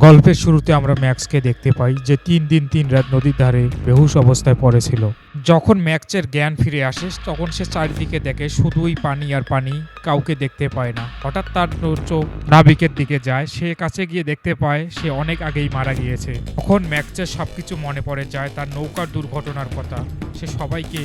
গল্পের শুরুতে আমরা ম্যাক্সকে দেখতে পাই যে ৩ দিন ৩ রাত নদীর ধারে বেহুশ অবস্থায় পড়েছিল। যখন ম্যাক্সের জ্ঞান ফিরে আসে তখন সে চারিদিকে দেখে শুধুই পানি আর পানি, কাউকে দেখতে পায় না। হঠাৎ তার চোখ নাবিকের দিকে যায়, সে কাছে গিয়ে দেখতে পায় সে অনেক আগেই মারা গিয়েছে। তখন ম্যাক্সের সবকিছু মনে পড়ে যায়, তার নৌকার দুর্ঘটনার কথা। সে সবাইকে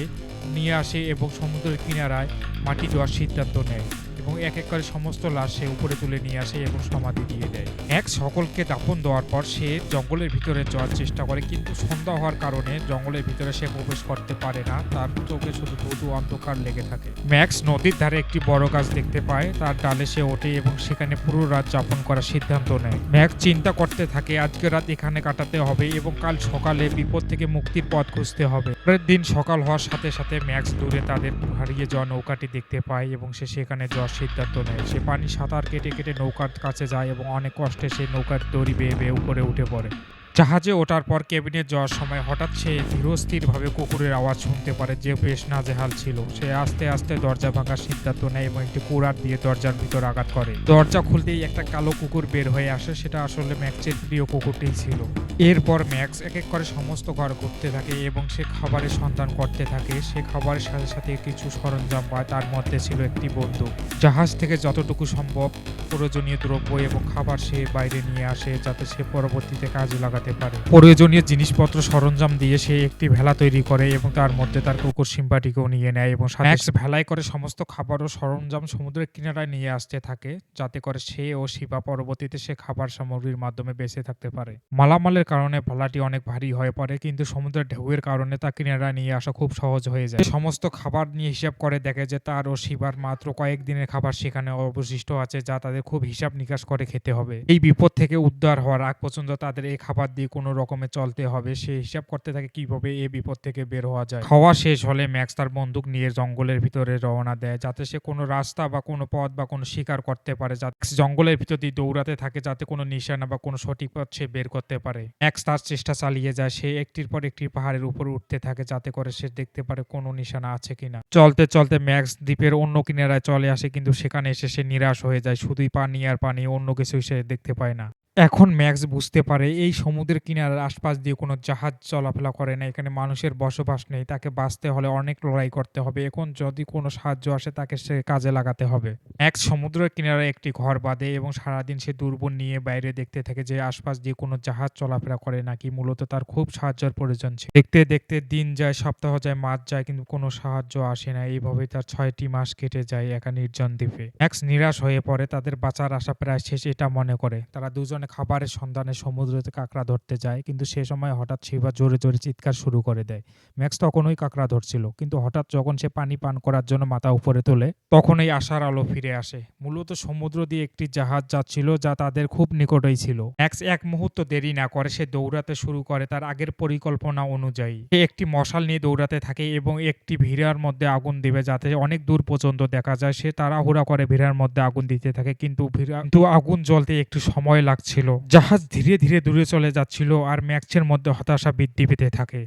নিয়ে আসে এবং সমুদ্রের কিনারায় মাটি দেওয়ার সিদ্ধান্ত নেয় এবং এক এক করে সমস্ত লাশ সে উপরে তুলে নিয়ে আসে এবং সমাধি দিয়ে দেয়। এক সকলকে দাফন দেওয়ার পর সে জঙ্গলের ভিতরে যাওয়ার চেষ্টা করে, কিন্তু সন্ধ্যা হওয়ার কারণে জঙ্গলের ভিতরে সে প্রবেশ করতে পারে না। তার চোখে শুধু ধুধু অন্ধকার লেগে থাকে। ম্যাক্স নদীর ধারে একটি বড় গাছ দেখতে পায়, তার ডালে সে ওঠে এবং সেখানে পুরো রাত যাপন করার সিদ্ধান্ত নেয়। ম্যাক্স চিন্তা করতে থাকে আজকে রাত এখানে কাটাতে হবে এবং কাল সকালে বিপদ থেকে মুক্তির পথ খুঁজতে হবে। পরের দিন সকাল হওয়ার সাথে সাথে ম্যাক্স দূরে তাদের হারিয়ে যাওয়া নৌকাটি দেখতে পায় এবং সে সেখানে যাওয়ার সিদ্ধান্ত নেয়। সে পানি সাঁতার কেটে কেটে নৌকার কাছে যায় এবং অনেক কষ্টে সে নৌকার দড়ি বেয়ে বেয়ে উপরে উঠে পড়ে। জাহাজে ওঠার পর কেবিনে যাওয়ার সময় হঠাৎ সে ধীরস্থিরভাবে কুকুরের আওয়াজ শুনতে পারে, যে বেশ নাজেহাল ছিল। সে আস্তে আস্তে দরজা ভাঙার সিদ্ধান্ত নেয় এবং একটি কুড়ার দিয়ে দরজার ভিতর আঘাত করে। দরজা খুলতেই একটা কালো কুকুর বের হয়ে আসে, সেটা আসলে ম্যাক্সের প্রিয় কুকুরটিই ছিল। এরপর ম্যাক্স এক এক করে সমস্ত ঘর ঘুরতে থাকে এবং সে খাবারের সন্ধান করতে থাকে। সে খাবারের সাথে সাথে কিছু সরঞ্জাম পায়, তার মধ্যে ছিল একটি বন্দুক। জাহাজ থেকে যতটুকু সম্ভব প্রয়োজনীয় দ্রব্য এবং খাবার সে বাইরে নিয়ে আসে, যাতে সে পরবর্তীতে কাজে লাগাতে পারে। প্রয়োজনীয় জিনিসপত্র সরঞ্জাম দিয়ে সে একটি ভেলা তৈরি করে এবং তার মধ্যে তার কুকুর সিম্পাটিকেও নিয়ে নেয় এবং ম্যাক্স ভেলায় করে সমস্ত খাবার ও সরঞ্জাম সমুদ্রের কিনারায় নিয়ে আসতে থাকে, যাতে করে সে ও শিবা পরবর্তীতে সে খাবার সামগ্রীর মাধ্যমে বেঁচে থাকতে পারে। মালামালের কারণে ভেলাটি অনেক ভারী হয়ে পড়ে, কিন্তু সমুদ্রের ঢেউয়ের কারণে তা কিনারায় নিয়ে আসা খুব সহজ হয়ে যায়। সমস্ত খাবার নিয়ে হিসাব করে দেখে যে তার ও শিবার মাত্র কয়েকদিনের খাবার সেখানে অবশিষ্ট আছে, যা তাদের খুব হিসাব নিকাশ করে খেতে হবে। এই বিপদ থেকে উদ্ধার হওয়ার আগ পর্যন্ত তাদের এই খাবার দিয়ে কোনো রকমে চলতে হবে। সে হিসাব করতে থাকে কিভাবে এই বিপদ থেকে বের হওয়া যায়। খাওয়া শেষ হলে ম্যাক্স তার বন্দুক নিয়ে জঙ্গলের ভিতরে রওনা দেয়, যাতে সে কোনো রাস্তা বা কোনো পথ বা কোনো শিকার করতে পারে। জঙ্গলের ভিতর দিয়ে দৌড়াতে থাকে, যাতে কোনো নিশানা বা কোনো সঠিক পথ সে বের করতে পারে। ম্যাক্স তার চেষ্টা চালিয়ে যায়, সে একটির পর একটি পাহাড়ের উপর উঠতে থাকে, যাতে করে সে দেখতে পারে কোনো নিশানা আছে কিনা। চলতে চলতে ম্যাক্স দ্বীপের অন্য কিনারায় চলে আসে, কিন্তু সেখানে এসে সে নিরাশ হয়ে যায়। শুধুই পানি আর পানি, অন্য কিছুই সে দেখতে পায় না। এখন ম্যাক্স বুঝতে পারে এই সমুদ্রের কিনারার আশপাশ দিয়ে কোনো জাহাজ চলাফেরা করে না, এখানে মানুষের বসবাস নেই। তাকে বাঁচতে হলে অনেক লড়াই করতে হবে। এখন যদি কোনো সাহায্য আসে তাকে সে কাজে লাগাতে হবে। ম্যাক্স সমুদ্রের কিনারে একটি ঘর বাঁধে এবং সারাদিন সে দূরবীন নিয়ে বাইরে দেখতে থাকে যে আশপাশ দিয়ে কোনো জাহাজ চলাফেরা করে নাকি। মূলত তার খুব সাহায্যের প্রয়োজন ছিল। দেখতে দেখতে দিন যায়, সপ্তাহ যায়, মাস যায়, কিন্তু কোনো সাহায্য আসে না। এইভাবে তার ৬টি মাস কেটে যায় একা নির্জন দ্বীপে। ম্যাক্স নিরাশ হয়ে পড়ে, তাদের বাঁচার আশা প্রায় শেষ এটা মনে করে। তারা দুজনে খাবারের সন্ধানে সমুদ্রতে কাঁকড়া ধরতে যায়, কিন্তু সে সময় হঠাৎ শিবা জোরে জোরে চিৎকার শুরু করে দেয়। ম্যাক্স তখনই কাঁকড়া ধরছিল, কিন্তু হঠাৎ যখন সে পানি পান করার জন্য মাথা উপরে তোলে তখনই আশার আলো ফিরে আসে। মূলত সমুদ্র দিয়ে একটি জাহাজ যাচ্ছিল, যা তাদের খুব নিকটেই ছিল। ম্যাক্স এক মুহূর্ত দেরি না করে সে দৌড়াতে শুরু করে তার আগের পরিকল্পনা অনুযায়ী। সে একটি মশাল নিয়ে দৌড়াতে থাকে এবং একটি ভিড়ার মধ্যে আগুন দিবে, যাতে অনেক দূর পর্যন্ত দেখা যায়। সে তাড়াহুড়া করে ভিড়ার মধ্যে আগুন দিতে থাকে, কিন্তু আগুন জ্বলতে একটু সময় লাগছিল। জাহাজ ধীরে ধীরে দূরে চলে যাচ্ছিল আর ম্যাক্সের মধ্যে হতাশা বৃদ্ধি পেতে থাকে।